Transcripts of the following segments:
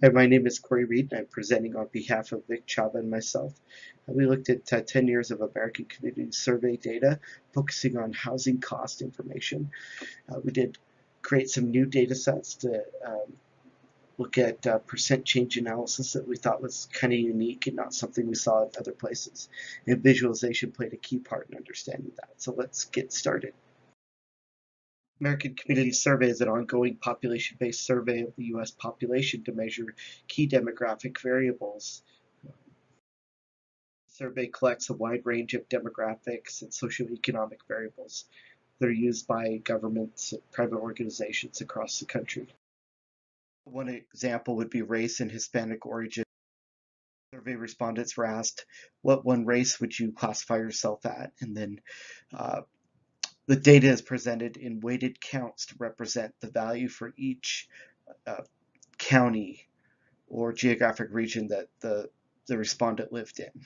Hi, my name is Corey Reed, and I'm presenting on behalf of Vic, Chava, and myself. We looked at 10 years of American Community Survey data, focusing on housing cost information. We did create some new data sets to look at percent change analysis that we thought was kind of unique and not something we saw in other places. And visualization played a key part in understanding that. So let's get started. American Community Survey is an ongoing population-based survey of the U.S. population to measure key demographic variables. The survey collects a wide range of demographics and socioeconomic variables that are used by governments and private organizations across the country. One example would be race and Hispanic origin. Survey respondents were asked, what one race would you classify yourself at? And then the data is presented in weighted counts to represent the value for each county or geographic region that the respondent lived in. And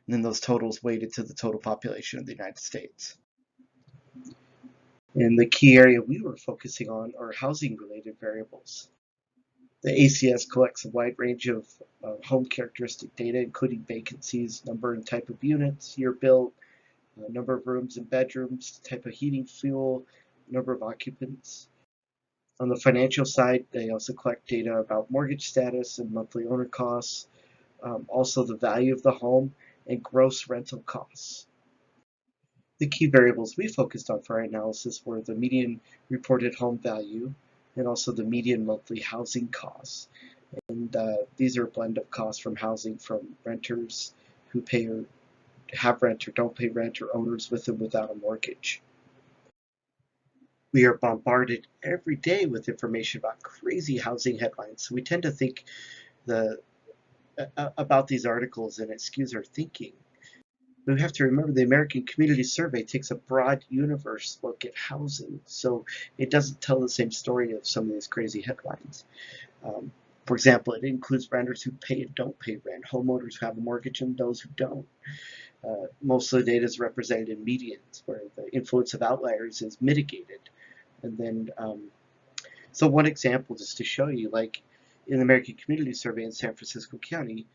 then those totals weighted to the total population of the United States. And the key area we were focusing on are housing-related variables. The ACS collects a wide range of home characteristic data, including vacancies, number and type of units, year built, number of rooms and bedrooms, type of heating fuel, number of occupants. On the financial side, they also collect data about mortgage status and monthly owner costs, also the value of the home and gross rental costs. The key variables we focused on for our analysis were the median reported home value and also the median monthly housing costs. And these are a blend of costs from housing from renters who pay or have rent or don't pay rent, or owners with and without a mortgage. We are bombarded every day with information about crazy housing headlines. So we tend to think about these articles and it skews our thinking. We have to remember the American Community Survey takes a broad universe look at housing, so it doesn't tell the same story of some of these crazy headlines. For example, it includes renters who pay and don't pay rent, homeowners who have a mortgage, and those who don't. Most of the data is represented in medians, where the influence of outliers is mitigated. And then, so one example just to show you, like in the American Community Survey in San Francisco County,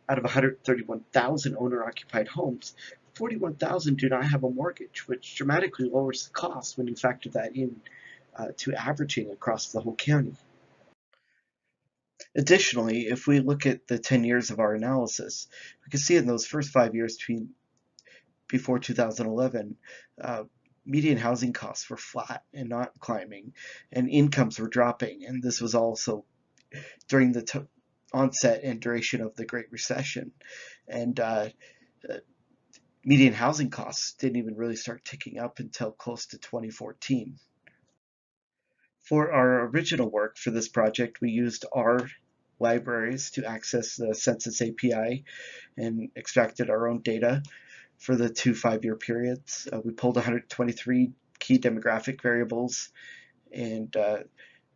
out of 131,000 owner-occupied homes, 41,000 do not have a mortgage, which dramatically lowers the cost when you factor that in to averaging across the whole county. Additionally, if we look at the 10 years of our analysis, we can see in those first 5 years before 2011, median housing costs were flat and not climbing, and incomes were dropping. And this was also during the onset and duration of the Great Recession. And median housing costs didn't even really start ticking up until close to 2014. For our original work for this project, we used R libraries to access the Census API and extracted our own data for the 2 5-year periods. We pulled 123 key demographic variables and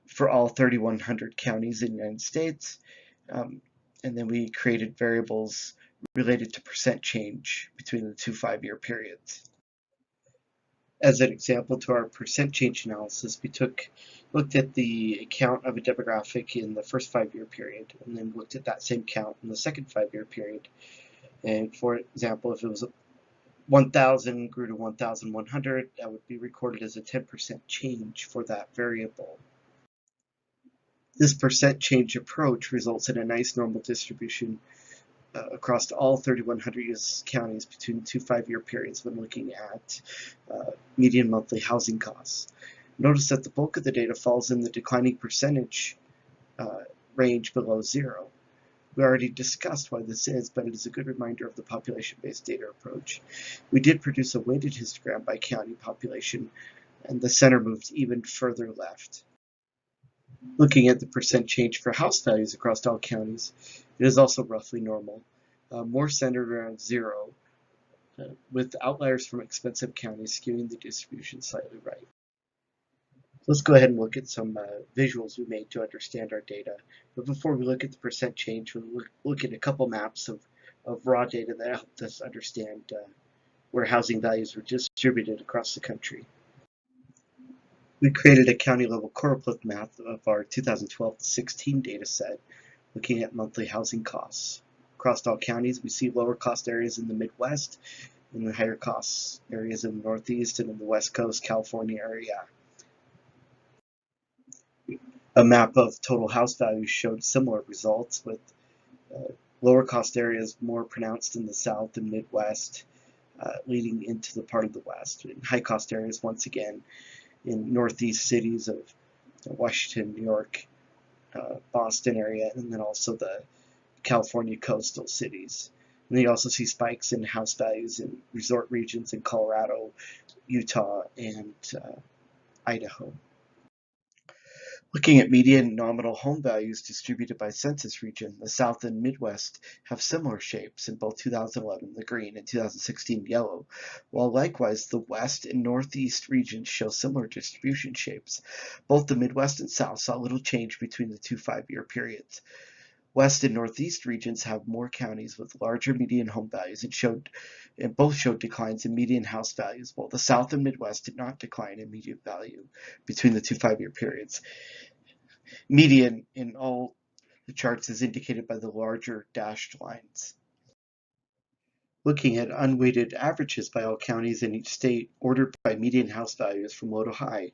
for all 3,100 counties in the United States. And then we created variables related to percent change between the 2 5-year periods. As an example to our percent change analysis, we looked at the count of a demographic in the first 5-year period, and then looked at that same count in the second 5-year period. And for example, if it was 1,000 grew to 1,100, that would be recorded as a 10% change for that variable. This percent change approach results in a nice normal distribution across all 3,100 U.S. counties between 2 5-year periods when looking at median monthly housing costs. Notice that the bulk of the data falls in the declining percentage range below zero. We already discussed why this is, but it is a good reminder of the population-based data approach. We did produce a weighted histogram by county population, and the center moved even further left. Looking at the percent change for house values across all counties, it is also roughly normal, more centered around zero, with outliers from expensive counties skewing the distribution slightly right. Let's go ahead and look at some visuals we made to understand our data. But before we look at the percent change, we'll look at a couple maps of raw data that helped us understand where housing values were distributed across the country. We created a county-level choropleth map of our 2012-16 data set, looking at monthly housing costs. Across all counties, we see lower cost areas in the Midwest and the higher cost areas in the Northeast and in the West Coast California area. A map of total house values showed similar results, with lower cost areas more pronounced in the South and Midwest, leading into the part of the West. And high cost areas, once again, in Northeast cities of Washington, New York, Boston area, and then also the California coastal cities. And then you also see spikes in house values in resort regions in Colorado, Utah, and Idaho. Looking at median and nominal home values distributed by census region, the South and Midwest have similar shapes in both 2011, the green, and 2016, yellow, while likewise the West and Northeast regions show similar distribution shapes. Both the Midwest and South saw little change between the two 5-year periods. West and Northeast regions have more counties with larger median home values and both showed declines in median house values, while the South and Midwest did not decline in median value between the two 5-year periods. Median in all the charts is indicated by the larger dashed lines. Looking at unweighted averages by all counties in each state, ordered by median house values from low to high.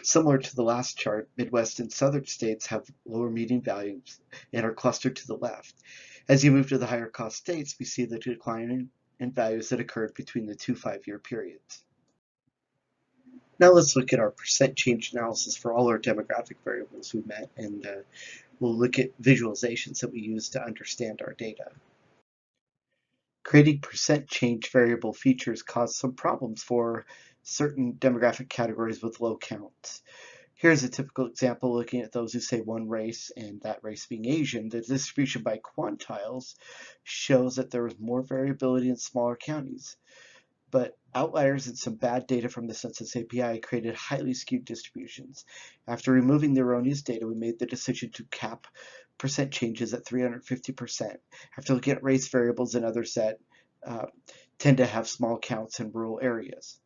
Similar to the last chart, Midwest and Southern states have lower median values and are clustered to the left. As you move to the higher cost states, we see the decline in values that occurred between the two 5-year periods. Now let's look at our percent change analysis for all our demographic variables we met, and we'll look at visualizations that we use to understand our data. Creating percent change variable features caused some problems for certain demographic categories with low counts. Here's a typical example looking at those who say one race, and that race being Asian. The distribution by quantiles shows that there was more variability in smaller counties, but outliers and some bad data from the Census API created highly skewed distributions. After removing the erroneous data, we made the decision to cap percent changes at 350%. After looking at race variables and others that tend to have small counts in rural areas.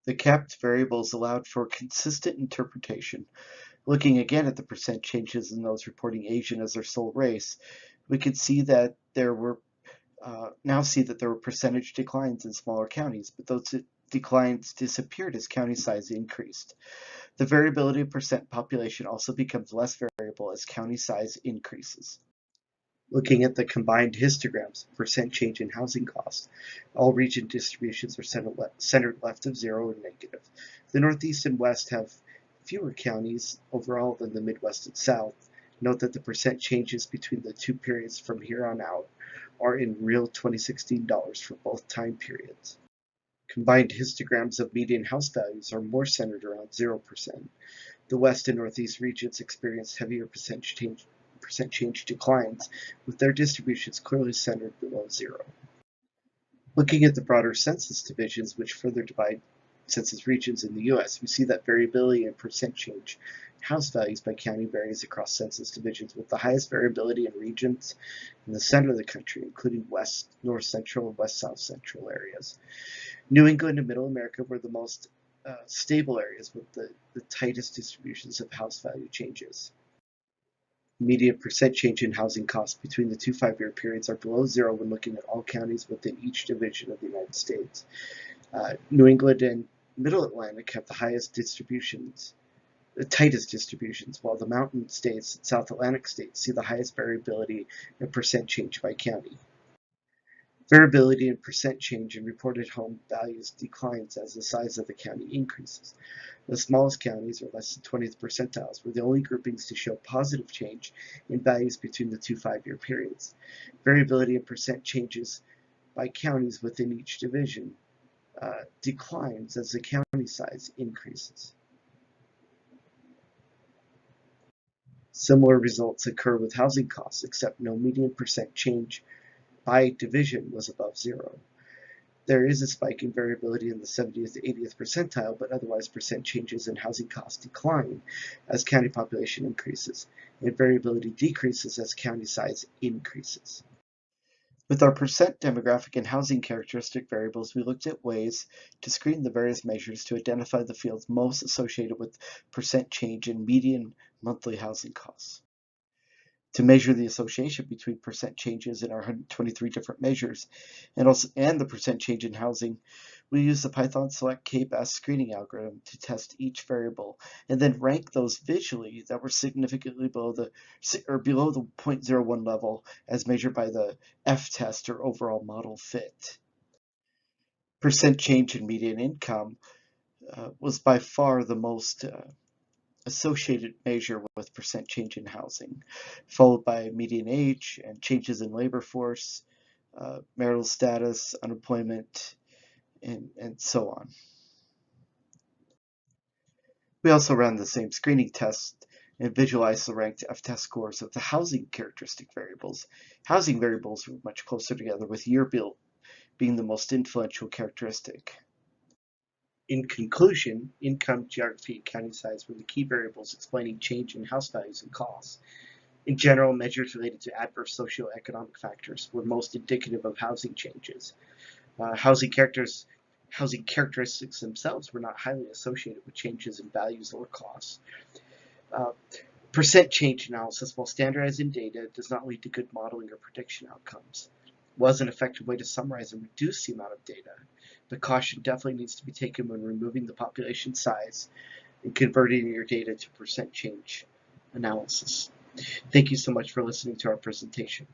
The capped variables allowed for consistent interpretation. Looking again at the percent changes in those reporting Asian as their sole race, we could see that there were percentage declines in smaller counties, but those declines disappeared as county size increased. The variability of percent population also becomes less variable as county size increases. Looking at the combined histograms, percent change in housing costs, all region distributions are centered left of zero and negative. The Northeast and West have fewer counties overall than the Midwest and South. Note that the percent changes between the two periods from here on out are in real 2016 dollars for both time periods. Combined histograms of median house values are more centered around 0%. The West and Northeast regions experienced heavier percent change declines, with their distributions clearly centered below zero. Looking at the broader census divisions, which further divide census regions in the U.S., we see that variability in percent change house values by county varies across census divisions, with the highest variability in regions in the center of the country, including west, north central, and west south central areas. New England and Middle America were the most stable areas with the tightest distributions of house value changes. Median percent change in housing costs between the two 5-year periods are below zero when looking at all counties within each division of the United States. New England and Middle Atlantic have the highest distributions, the tightest distributions, while the Mountain States and South Atlantic states see the highest variability in percent change by county. Variability in percent change in reported home values declines as the size of the county increases. The smallest counties, or less than 20th percentiles, were the only groupings to show positive change in values between the two 5-year periods. Variability in percent changes by counties within each division declines as the county size increases. Similar results occur with housing costs, except no median percent change by division was above zero. There is a spike in variability in the 70th to 80th percentile, but otherwise percent changes in housing costs decline as county population increases, and variability decreases as county size increases. With our percent demographic and housing characteristic variables, we looked at ways to screen the various measures to identify the fields most associated with percent change in median monthly housing costs. To measure the association between percent changes in our 123 different measures and the percent change in housing, we use the Python select k-best screening algorithm to test each variable and then rank those visually that were significantly below the 0.01 level as measured by the F-test or overall model fit. Percent change in median income was by far the most associated measure with percent change in housing, followed by median age and changes in labor force, marital status, unemployment, and so on. We also ran the same screening test and visualized the ranked F-test scores of the housing characteristic variables. Housing variables were much closer together, with year built being the most influential characteristic. In conclusion, income, geography, and county size were the key variables explaining change in house values and costs. In general, measures related to adverse socioeconomic factors were most indicative of housing changes. Housing characteristics themselves were not highly associated with changes in values or costs. Uh, Percent change analysis, while standardized in data, does not lead to good modeling or prediction outcomes. It was an effective way to summarize and reduce the amount of data, but caution definitely needs to be taken when removing the population size and converting your data to percent change analysis. Thank you so much for listening to our presentation.